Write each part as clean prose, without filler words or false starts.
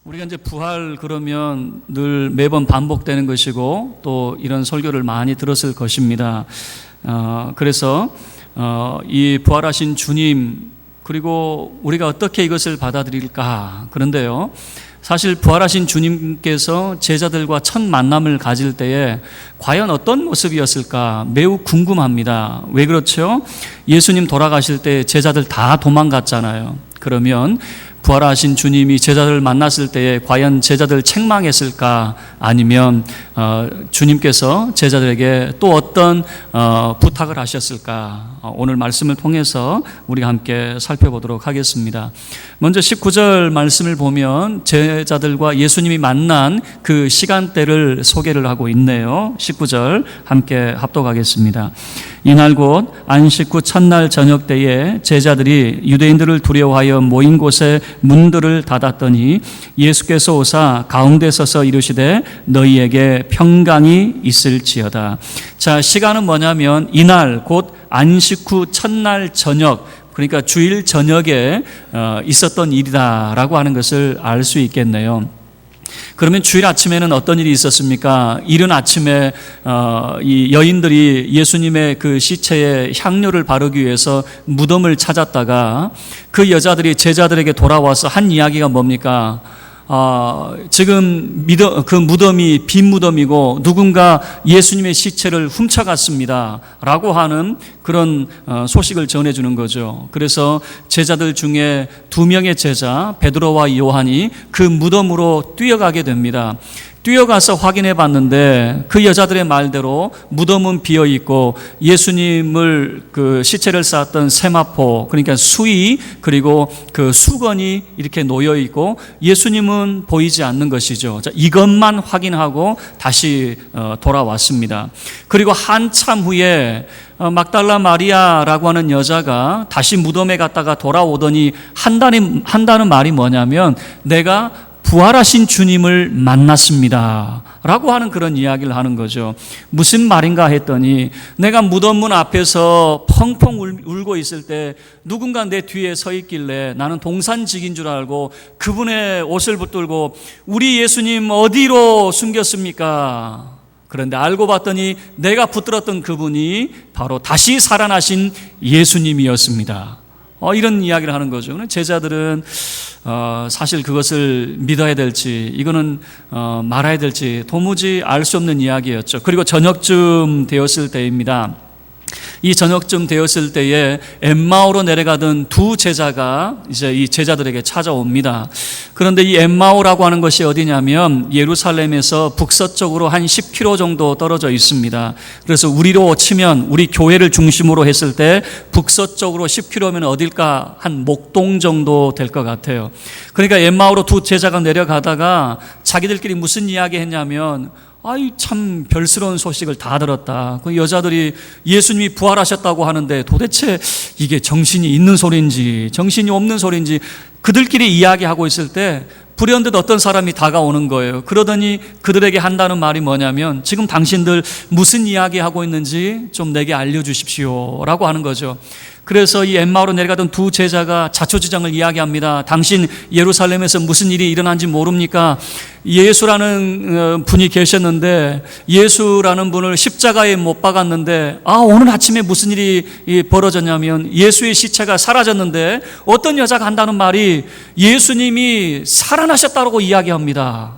우리가 이제 부활 그러면 늘 매번 반복되는 것이고 또 이런 설교를 많이 들었을 것입니다. 그래서 이 부활하신 주님 그리고 우리가 어떻게 이것을 받아들일까? 그런데요, 사실 부활하신 주님께서 제자들과 첫 만남을 가질 때에 과연 어떤 모습이었을까 매우 궁금합니다. 왜 그렇죠? 예수님 돌아가실 때 제자들 다 도망갔잖아요. 그러면 부활하신 주님이 제자들을 만났을 때에 과연 제자들 책망했을까? 아니면 주님께서 제자들에게 또 어떤 부탁을 하셨을까? 오늘 말씀을 통해서 우리가 함께 살펴보도록 하겠습니다. 먼저 19절 말씀을 보면 제자들과 예수님이 만난 그 시간대를 소개를 하고 있네요. 19절 함께 합독하겠습니다. 이날 곧 안식 후 첫날 저녁 때에 제자들이 유대인들을 두려워하여 모인 곳에 문들을 닫았더니 예수께서 오사 가운데 서서 이르시되 너희에게 평강이 있을지어다. 자, 시간은 뭐냐면 이날 곧 안식 후 첫날 저녁, 그러니까 주일 저녁에 있었던 일이다라고 하는 것을 알 수 있겠네요. 그러면 주일 아침에는 어떤 일이 있었습니까? 이른 아침에 이 여인들이 예수님의 그 시체에 향료를 바르기 위해서 무덤을 찾았다가 그 여자들이 제자들에게 돌아와서 한 이야기가 뭡니까? 지금 그 무덤이 빈 무덤이고 누군가 예수님의 시체를 훔쳐갔습니다 라고 하는 그런 소식을 전해주는 거죠. 그래서 제자들 중에 2명의 제자 베드로와 요한이 그 무덤으로 뛰어가게 됩니다. 뛰어가서 확인해 봤는데 그 여자들의 말대로 무덤은 비어 있고 예수님을 그 시체를 쌓았던 세마포, 그러니까 수의 그리고 그 수건이 이렇게 놓여 있고 예수님은 보이지 않는 것이죠. 자, 이것만 확인하고 다시 돌아왔습니다. 그리고 한참 후에 막달라 마리아라고 하는 여자가 다시 무덤에 갔다가 돌아오더니 한다는 말이 뭐냐면 내가 부활하신 주님을 만났습니다 라고 하는 그런 이야기를 하는 거죠. 무슨 말인가 했더니 내가 무덤문 앞에서 펑펑 울고 있을 때 누군가 내 뒤에 서 있길래 나는 동산직인 줄 알고 그분의 옷을 붙들고 우리 예수님 어디로 숨겼습니까? 그런데 알고 봤더니 내가 붙들었던 그분이 바로 다시 살아나신 예수님이었습니다. 이런 이야기를 하는 거죠. 제자들은 사실 그것을 믿어야 될지 이거는 말아야 될지 도무지 알 수 없는 이야기였죠. 그리고 저녁쯤 되었을 때입니다. 이 저녁쯤 되었을 때에 엠마오로 내려가던 2 제자가 이제 이 제자들에게 찾아옵니다. 그런데 이 엠마오라고 하는 것이 어디냐면 예루살렘에서 북서쪽으로 한 10km 정도 떨어져 있습니다. 그래서 우리로 치면 우리 교회를 중심으로 했을 때 북서쪽으로 10km면 어딜까? 한 목동 정도 될 것 같아요. 그러니까 엠마오로 2 제자가 내려가다가 자기들끼리 무슨 이야기 했냐면 참 별스러운 소식을 다 들었다. 그 여자들이 예수님이 부활하셨다고 하는데 도대체 이게 정신이 있는 소리인지 정신이 없는 소리인지 그들끼리 이야기하고 있을 때 불현듯 어떤 사람이 다가오는 거예요. 그러더니 그들에게 한다는 말이 뭐냐면 지금 당신들 무슨 이야기하고 있는지 좀 내게 알려주십시오 라고 하는 거죠. 그래서 이 엠마오로 내려가던 2 제자가 자초지정을 이야기합니다. 당신 예루살렘에서 무슨 일이 일어난지 모릅니까? 예수라는 분이 계셨는데 예수라는 분을 십자가에 못 박았는데 오늘 아침에 무슨 일이 벌어졌냐면 예수의 시체가 사라졌는데 어떤 여자가 한다는 말이 예수님이 살아나셨다고 이야기합니다.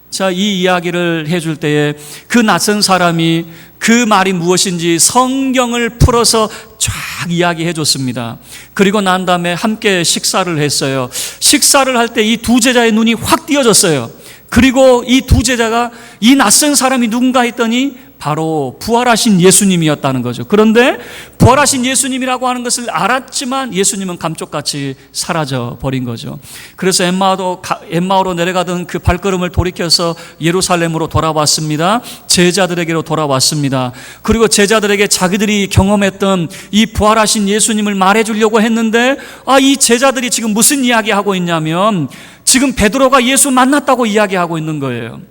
자, 이 이야기를 해줄 때에 그 낯선 사람이 그 말이 무엇인지 성경을 풀어서 쫙 이야기해 줬습니다. 그리고 난 다음에 함께 식사를 했어요. 식사를 할 때 이 2 제자의 눈이 확 띄어졌어요. 그리고 이 2 제자가 이 낯선 사람이 누군가 했더니 바로 부활하신 예수님이었다는 거죠. 그런데 부활하신 예수님이라고 하는 것을 알았지만 예수님은 감쪽같이 사라져 버린 거죠. 그래서 엠마오로 내려가던 그 발걸음을 돌이켜서 예루살렘으로 돌아왔습니다. 제자들에게로 돌아왔습니다. 그리고 제자들에게 자기들이 경험했던 이 부활하신 예수님을 말해주려고 했는데 이 제자들이 지금 무슨 이야기하고 있냐면 지금 베드로가 예수 만났다고 이야기하고 있는 거예요.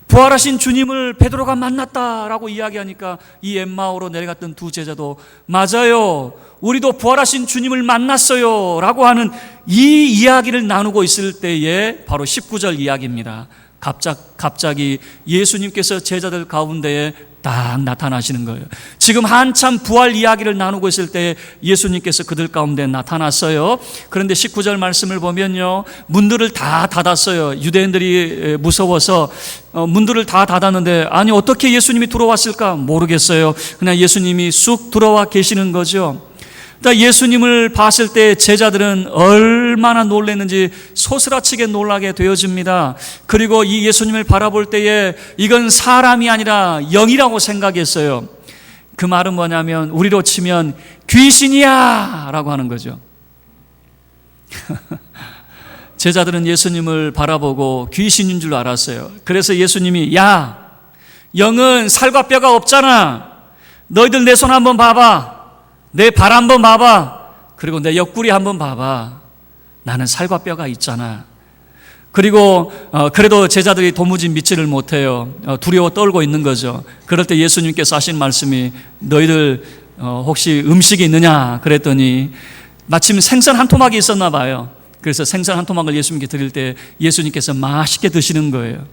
부활하신 주님을 베드로가 만났다라고 이야기하니까 이 엠마오로 내려갔던 2 제자도 맞아요, 우리도 부활하신 주님을 만났어요 라고 하는 이 이야기를 나누고 있을 때에 바로 19절 이야기입니다. 갑자기 예수님께서 제자들 가운데에 딱 나타나시는 거예요. 지금 한참 부활 이야기를 나누고 있을 때 예수님께서 그들 가운데 나타났어요. 그런데 19절 말씀을 보면요, 문들을 다 닫았어요. 유대인들이 무서워서 문들을 다 닫았는데, 아니 어떻게 예수님이 들어왔을까 모르겠어요. 그냥 예수님이 쑥 들어와 계시는 거죠. 그러니까 예수님을 봤을 때 제자들은 얼마나 놀랐는지 소스라치게 놀라게 되어집니다. 그리고 이 예수님을 바라볼 때에 이건 사람이 아니라 영이라고 생각했어요. 그 말은 뭐냐면 우리로 치면 귀신이야 라고 하는 거죠. 제자들은 예수님을 바라보고 귀신인 줄 알았어요. 그래서 예수님이, 야, 영은 살과 뼈가 없잖아. 너희들 내 손 한번 봐봐. 내 발 한번 봐봐. 그리고 내 옆구리 한번 봐봐. 나는 살과 뼈가 있잖아. 그리고 그래도 제자들이 도무지 믿지를 못해요. 두려워 떨고 있는 거죠. 그럴 때 예수님께서 하신 말씀이, 너희들 혹시 음식이 있느냐 그랬더니 마침 생선 한 토막이 있었나 봐요. 그래서 생선 한 토막을 예수님께 드릴 때 예수님께서 맛있게 드시는 거예요.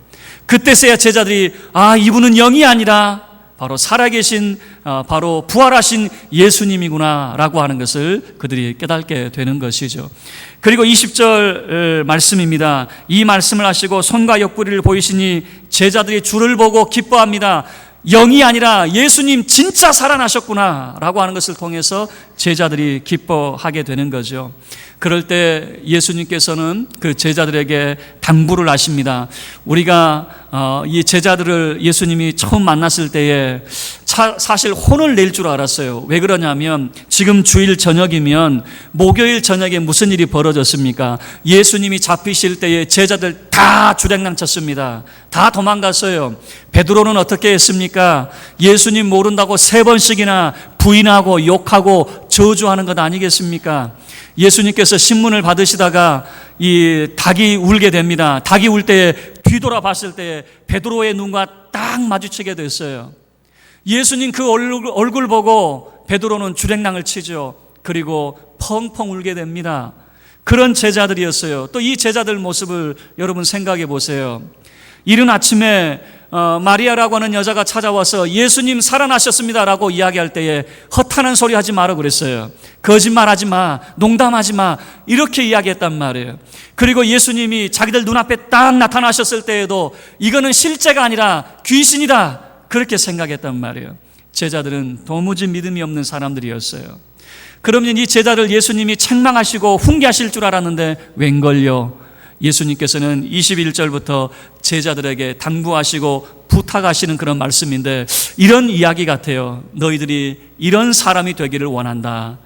그때서야 제자들이, 아, 이분은 영이 아니라 바로 살아계신, 바로 부활하신 예수님이구나 라고 하는 것을 그들이 깨닫게 되는 것이죠. 그리고 20절 말씀입니다. 이 말씀을 하시고 손과 옆구리를 보이시니 제자들이 주를 보고 기뻐합니다. 영이 아니라 예수님 진짜 살아나셨구나 라고 하는 것을 통해서 제자들이 기뻐하게 되는 거죠. 그럴 때 예수님께서는 그 제자들에게 당부를 하십니다. 우리가 이 제자들을 예수님이 처음 만났을 때에 사실 혼을 낼 줄 알았어요. 왜 그러냐면 지금 주일 저녁이면 목요일 저녁에 무슨 일이 벌어졌습니까? 예수님이 잡히실 때에 제자들 다 주랭랑 쳤습니다. 다 도망갔어요. 베드로는 어떻게 했습니까? 예수님 모른다고 3번씩이나 부인하고 욕하고 저주하는 것 아니겠습니까? 예수님께서 신문을 받으시다가 이 닭이 울게 됩니다. 닭이 울 때에 뒤돌아 봤을 때 베드로의 눈과 딱 마주치게 됐어요. 예수님 그 얼굴 보고 베드로는 주랭랑을 치죠. 그리고 펑펑 울게 됩니다. 그런 제자들이었어요. 또 이 제자들 모습을 여러분 생각해 보세요. 이른 아침에 마리아라고 하는 여자가 찾아와서 예수님 살아나셨습니다 라고 이야기할 때에 허탄한 소리 하지 마라 그랬어요. 거짓말하지 마, 농담하지 마, 이렇게 이야기했단 말이에요. 그리고 예수님이 자기들 눈앞에 딱 나타나셨을 때에도 이거는 실제가 아니라 귀신이다 그렇게 생각했단 말이에요. 제자들은 도무지 믿음이 없는 사람들이었어요. 그러면 이 제자를 예수님이 책망하시고 훈계하실 줄 알았는데 웬걸요? 예수님께서는 21절부터 제자들에게 당부하시고 부탁하시는 그런 말씀인데 이런 이야기 같아요. 너희들이 이런 사람이 되기를 원한다.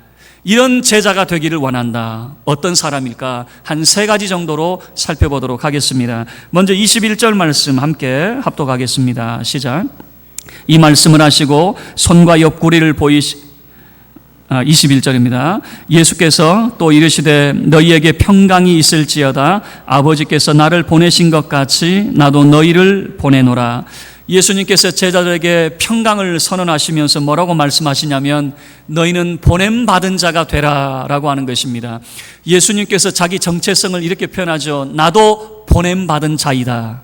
이런 제자가 되기를 원한다. 어떤 사람일까? 한 3가지 정도로 살펴보도록 하겠습니다. 먼저 21절 말씀 함께 합독하겠습니다. 시작. 이 말씀을 하시고 손과 옆구리를 21절입니다. 예수께서 또 이르시되 너희에게 평강이 있을지어다. 아버지께서 나를 보내신 것 같이 나도 너희를 보내노라. 예수님께서 제자들에게 평강을 선언하시면서 뭐라고 말씀하시냐면 너희는 보냄받은 자가 되라 라고 하는 것입니다. 예수님께서 자기 정체성을 이렇게 표현하죠. 나도 보냄받은 자이다.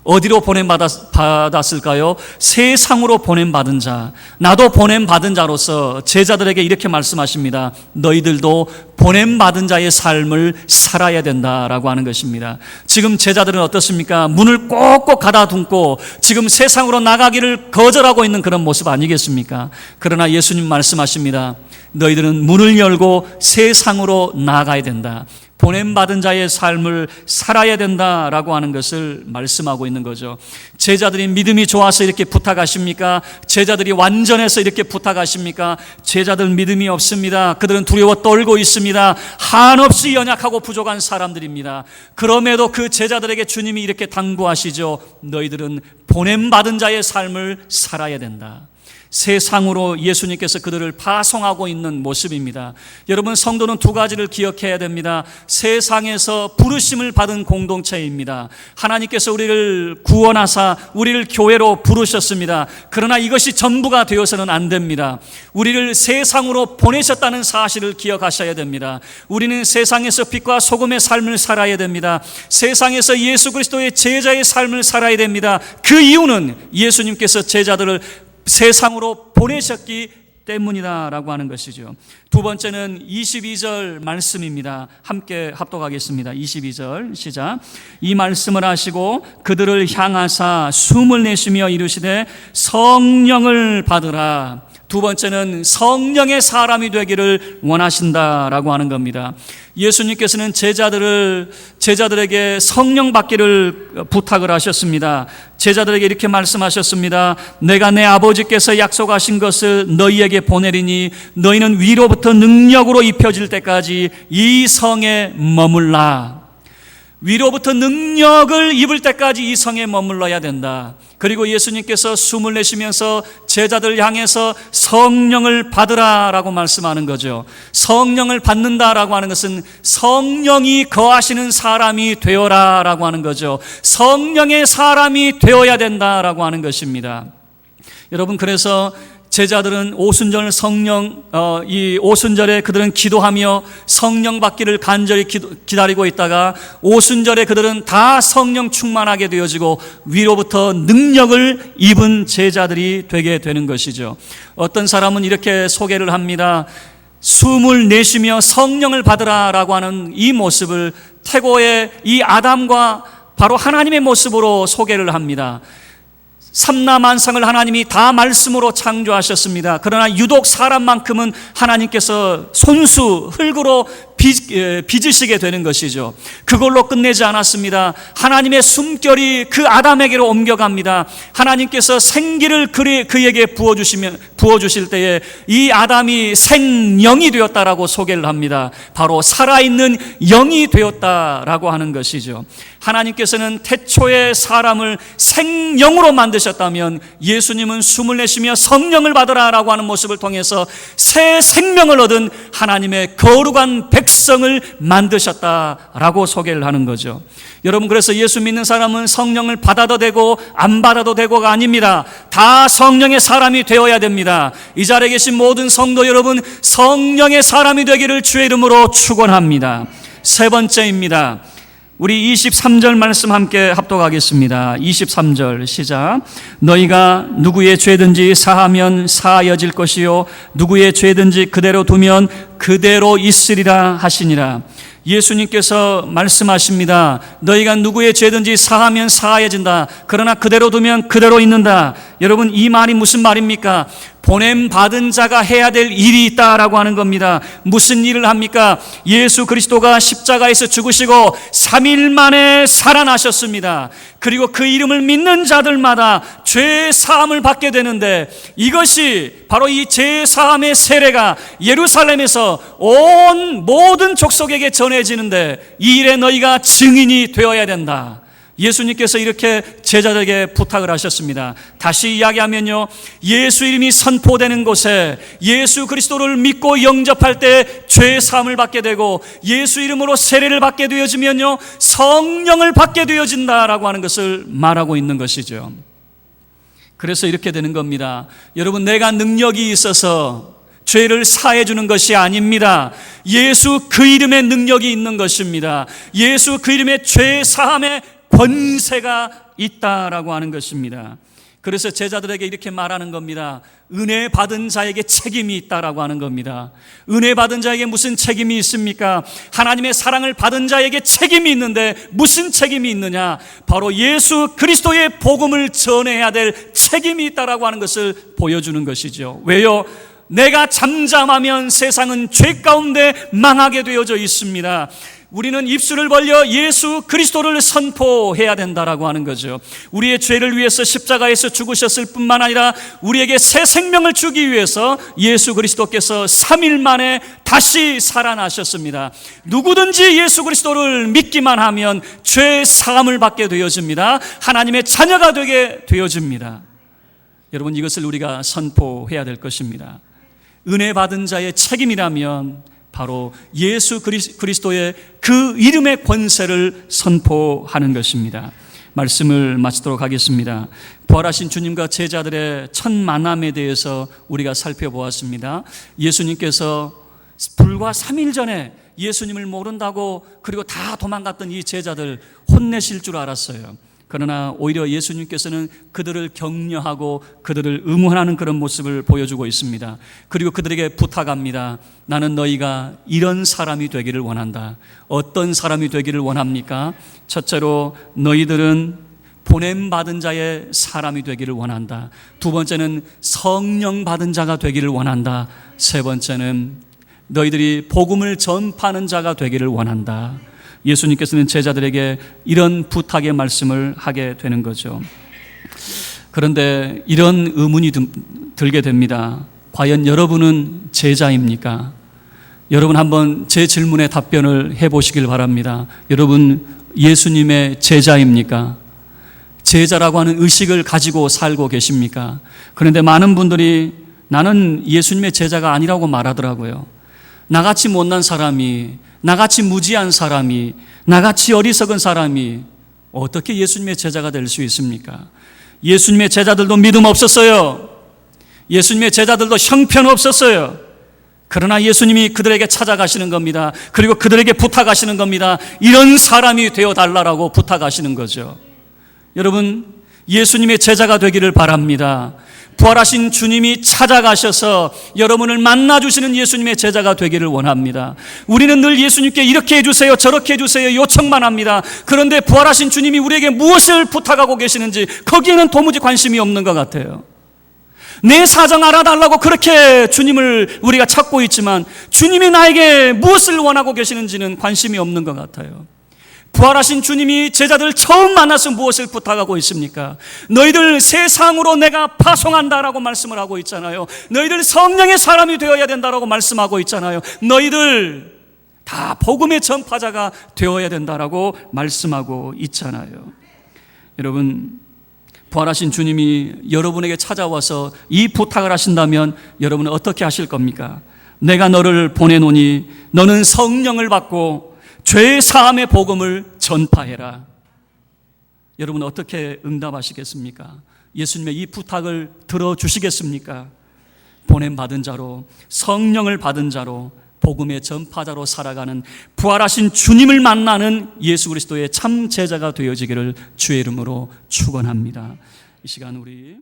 어디로 보냄받았을까요? 세상으로 보냄받은 자. 나도 보냄받은 자로서 제자들에게 이렇게 말씀하십니다. 너희들도 보냄받은 자의 삶을 살아야 된다라고 하는 것입니다. 지금 제자들은 어떻습니까? 문을 꼭꼭 가다듬고 지금 세상으로 나가기를 거절하고 있는 그런 모습 아니겠습니까? 그러나 예수님 말씀하십니다. 너희들은 문을 열고 세상으로 나가야 된다. 보냄받은 자의 삶을 살아야 된다라고 하는 것을 말씀하고 있는 거죠. 제자들이 믿음이 좋아서 이렇게 부탁하십니까? 제자들이 완전해서 이렇게 부탁하십니까? 제자들 믿음이 없습니다. 그들은 두려워 떨고 있습니다. 한없이 연약하고 부족한 사람들입니다. 그럼에도 그 제자들에게 주님이 이렇게 당부하시죠. 너희들은 보냄받은 자의 삶을 살아야 된다. 세상으로 예수님께서 그들을 파송하고 있는 모습입니다. 여러분, 성도는 두 가지를 기억해야 됩니다. 세상에서 부르심을 받은 공동체입니다. 하나님께서 우리를 구원하사 우리를 교회로 부르셨습니다. 그러나 이것이 전부가 되어서는 안 됩니다. 우리를 세상으로 보내셨다는 사실을 기억하셔야 됩니다. 우리는 세상에서 빛과 소금의 삶을 살아야 됩니다. 세상에서 예수 그리스도의 제자의 삶을 살아야 됩니다. 그 이유는 예수님께서 제자들을 세상으로 보내셨기 때문이다라고 하는 것이죠. 두 번째는 22절 말씀입니다. 함께 합독하겠습니다. 22절 시작. 이 말씀을 하시고 그들을 향하사 숨을 내쉬며 이르시되 성령을 받으라. 두 번째는 성령의 사람이 되기를 원하신다라고 하는 겁니다. 예수님께서는 제자들에게 성령 받기를 부탁을 하셨습니다. 제자들에게 이렇게 말씀하셨습니다. 내가 내 아버지께서 약속하신 것을 너희에게 보내리니 너희는 위로부터 능력으로 입혀질 때까지 이 성에 머물라. 위로부터 능력을 입을 때까지 이 성에 머물러야 된다. 그리고 예수님께서 숨을 내쉬면서 제자들 향해서 성령을 받으라라고 말씀하는 거죠. 성령을 받는다라고 하는 것은 성령이 거하시는 사람이 되어라라고 하는 거죠. 성령의 사람이 되어야 된다라고 하는 것입니다. 여러분, 그래서 제자들은 이 오순절에 그들은 기도하며 성령 받기를 간절히 기다리고 있다가 오순절에 그들은 다 성령 충만하게 되어지고 위로부터 능력을 입은 제자들이 되게 되는 것이죠. 어떤 사람은 이렇게 소개를 합니다. 숨을 내쉬며 성령을 받으라라고 하는 이 모습을 태고의 이 아담과 바로 하나님의 모습으로 소개를 합니다. 삼라만상을 하나님이 다 말씀으로 창조하셨습니다. 그러나 유독 사람만큼은 하나님께서 손수 흙으로 빚으시게 되는 것이죠. 그걸로 끝내지 않았습니다. 하나님의 숨결이 그 아담에게로 옮겨갑니다. 하나님께서 생기를 그에게 부어주실 때에 이 아담이 생영이 되었다라고 소개를 합니다. 바로 살아있는 영이 되었다라고 하는 것이죠. 하나님께서는 태초에 사람을 생영으로 만드셨다면 예수님은 숨을 내쉬며 성령을 받으라라고 하는 모습을 통해서 새 생명을 얻은 하나님의 거룩한 백성을 만드셨다라고 소개를 하는 거죠. 여러분, 그래서 예수 믿는 사람은 성령을 받아도 되고 안 받아도 되고가 아닙니다. 다 성령의 사람이 되어야 됩니다. 이 자리에 계신 모든 성도 여러분, 성령의 사람이 되기를 주의 이름으로 축원합니다. 세 번째입니다. 우리 23절 말씀 함께 합독하겠습니다. 23절 시작. 너희가 누구의 죄든지 사하면 사하여질 것이요 누구의 죄든지 그대로 두면 그대로 있으리라 하시니라. 예수님께서 말씀하십니다. 너희가 누구의 죄든지 사하면 사하여진다. 그러나 그대로 두면 그대로 있는다. 여러분, 이 말이 무슨 말입니까? 보냄받은 자가 해야 될 일이 있다라고 하는 겁니다. 무슨 일을 합니까? 예수 그리스도가 십자가에서 죽으시고 3일 만에 살아나셨습니다. 그리고 그 이름을 믿는 자들마다 죄 사함을 받게 되는데, 이것이 바로 이 죄 사함의 세례가 예루살렘에서 온 모든 족속에게 전해지는데 이 일에 너희가 증인이 되어야 된다. 예수님께서 이렇게 제자들에게 부탁을 하셨습니다. 다시 이야기하면요, 예수 이름이 선포되는 곳에 예수 그리스도를 믿고 영접할 때 죄 사함을 받게 되고 예수 이름으로 세례를 받게 되어지면요, 성령을 받게 되어진다라고 하는 것을 말하고 있는 것이죠. 그래서 이렇게 되는 겁니다. 여러분, 내가 능력이 있어서 죄를 사해 주는 것이 아닙니다. 예수 그 이름에 능력이 있는 것입니다. 예수 그 이름에 죄 사함의 권세가 있다라고 하는 것입니다. 그래서 제자들에게 이렇게 말하는 겁니다. 은혜 받은 자에게 책임이 있다라고 하는 겁니다. 은혜 받은 자에게 무슨 책임이 있습니까? 하나님의 사랑을 받은 자에게 책임이 있는데 무슨 책임이 있느냐? 바로 예수 그리스도의 복음을 전해야 될 책임이 있다라고 하는 것을 보여주는 것이죠. 왜요? 내가 잠잠하면 세상은 죄 가운데 망하게 되어져 있습니다. 우리는 입술을 벌려 예수 그리스도를 선포해야 된다라고 하는 거죠. 우리의 죄를 위해서 십자가에서 죽으셨을 뿐만 아니라 우리에게 새 생명을 주기 위해서 예수 그리스도께서 3일 만에 다시 살아나셨습니다. 누구든지 예수 그리스도를 믿기만 하면 죄 사함을 받게 되어집니다. 하나님의 자녀가 되게 되어집니다. 여러분, 이것을 우리가 선포해야 될 것입니다. 은혜 받은 자의 책임이라면 바로 예수 그리스도의 그 이름의 권세를 선포하는 것입니다. 말씀을 마치도록 하겠습니다. 부활하신 주님과 제자들의 첫 만남에 대해서 우리가 살펴보았습니다. 예수님께서 불과 3일 전에 예수님을 모른다고 그리고 다 도망갔던 이 제자들 혼내실 줄 알았어요. 그러나 오히려 예수님께서는 그들을 격려하고 그들을 응원하는 그런 모습을 보여주고 있습니다. 그리고 그들에게 부탁합니다. 나는 너희가 이런 사람이 되기를 원한다. 어떤 사람이 되기를 원합니까? 첫째로 너희들은 보냄받은 자의 사람이 되기를 원한다. 두 번째는 성령 받은 자가 되기를 원한다. 세 번째는 너희들이 복음을 전파하는 자가 되기를 원한다. 예수님께서는 제자들에게 이런 부탁의 말씀을 하게 되는 거죠. 그런데 이런 의문이 들게 됩니다. 과연 여러분은 제자입니까? 여러분 한번 제 질문에 답변을 해보시길 바랍니다. 여러분 예수님의 제자입니까? 제자라고 하는 의식을 가지고 살고 계십니까? 그런데 많은 분들이 나는 예수님의 제자가 아니라고 말하더라고요. 나같이 못난 사람이, 나같이 무지한 사람이, 나같이 어리석은 사람이 어떻게 예수님의 제자가 될 수 있습니까? 예수님의 제자들도 믿음 없었어요. 예수님의 제자들도 형편 없었어요. 그러나 예수님이 그들에게 찾아가시는 겁니다. 그리고 그들에게 부탁하시는 겁니다. 이런 사람이 되어달라고 부탁하시는 거죠. 여러분, 예수님의 제자가 되기를 바랍니다. 부활하신 주님이 찾아가셔서 여러분을 만나주시는 예수님의 제자가 되기를 원합니다. 우리는 늘 예수님께 이렇게 해주세요, 저렇게 해주세요 요청만 합니다. 그런데 부활하신 주님이 우리에게 무엇을 부탁하고 계시는지 거기에는 도무지 관심이 없는 것 같아요. 내 사정 알아달라고 그렇게 주님을 우리가 찾고 있지만 주님이 나에게 무엇을 원하고 계시는지는 관심이 없는 것 같아요. 부활하신 주님이 제자들을 처음 만나서 무엇을 부탁하고 있습니까? 너희들 세상으로 내가 파송한다라고 말씀을 하고 있잖아요. 너희들 성령의 사람이 되어야 된다라고 말씀하고 있잖아요. 너희들 다 복음의 전파자가 되어야 된다라고 말씀하고 있잖아요. 여러분, 부활하신 주님이 여러분에게 찾아와서 이 부탁을 하신다면 여러분은 어떻게 하실 겁니까? 내가 너를 보내노니 너는 성령을 받고 죄 사함의 복음을 전파해라. 여러분 어떻게 응답하시겠습니까? 예수님의 이 부탁을 들어주시겠습니까? 보냄받은 자로, 성령을 받은 자로, 복음의 전파자로 살아가는 부활하신 주님을 만나는 예수 그리스도의 참 제자가 되어지기를 주의 이름으로 축원합니다. 이 시간 우리